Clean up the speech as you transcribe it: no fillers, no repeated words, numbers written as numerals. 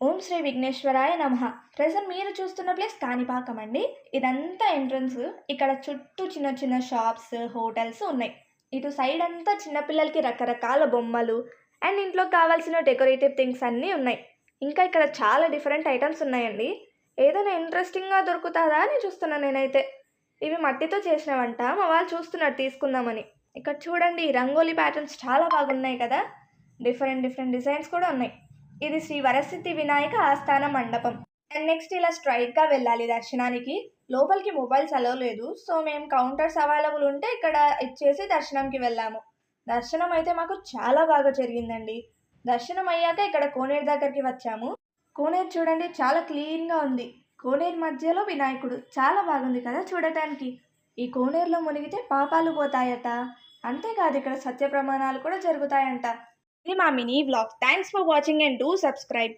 ఓం శ్రీ విఘ్నేశ్వరాయ నమః. ప్రెజెంట్ మీరు చూస్తున్న ప్లేస్ కాణిపాకం అండి. ఇదంతా ఎంట్రన్స్. ఇక్కడ చుట్టూ చిన్న చిన్న షాప్స్, హోటల్స్ ఉన్నాయి. ఇటు సైడ్ అంతా చిన్నపిల్లలకి రకరకాల బొమ్మలు అండ్ ఇంట్లోకి కావాల్సిన డెకరేటివ్ థింగ్స్ అన్నీ ఉన్నాయి. ఇంకా ఇక్కడ చాలా డిఫరెంట్ ఐటమ్స్ ఉన్నాయండి. ఏదైనా ఇంట్రెస్టింగ్‌గా దొరుకుతాదా అని చూస్తున్నా నేనైతే. ఇవి మట్టితో చేసినవంట. మా వాళ్ళు చూస్తున్నారు తీసుకుందామని. ఇక్కడ చూడండి రంగోలీ ప్యాటర్న్స్ చాలా బాగున్నాయి కదా! డిఫరెంట్ డిఫరెంట్ డిజైన్స్ కూడా ఉన్నాయి. ఇది శ్రీ వరసిద్ధి వినాయక ఆస్థాన మండపం. అండ్ నెక్స్ట్ ఇలా స్ట్రైట్‌గా వెళ్ళాలి దర్శనానికి. లోపలికి మొబైల్స్ అలౌ లేదు. సో మేము కౌంటర్స్ అవైలబుల్ ఉంటే ఇక్కడ ఇచ్చేసి దర్శనంకి వెళ్ళాము. దర్శనం అయితే మాకు చాలా బాగా జరిగిందండి. దర్శనం అయ్యాక ఇక్కడ కోనేరు దగ్గరికి వచ్చాము. కోనేరు చూడండి చాలా క్లీన్‌గా ఉంది. కోనేరు మధ్యలో వినాయకుడు చాలా బాగుంది కదా చూడటానికి. ఈ కోనేరులో మునిగితే పాపాలు పోతాయట. అంతేకాదు ఇక్కడ సత్య ప్రమాణాలు కూడా జరుగుతాయంట. ఇది మా mini vlog. Thanks for watching and do subscribe.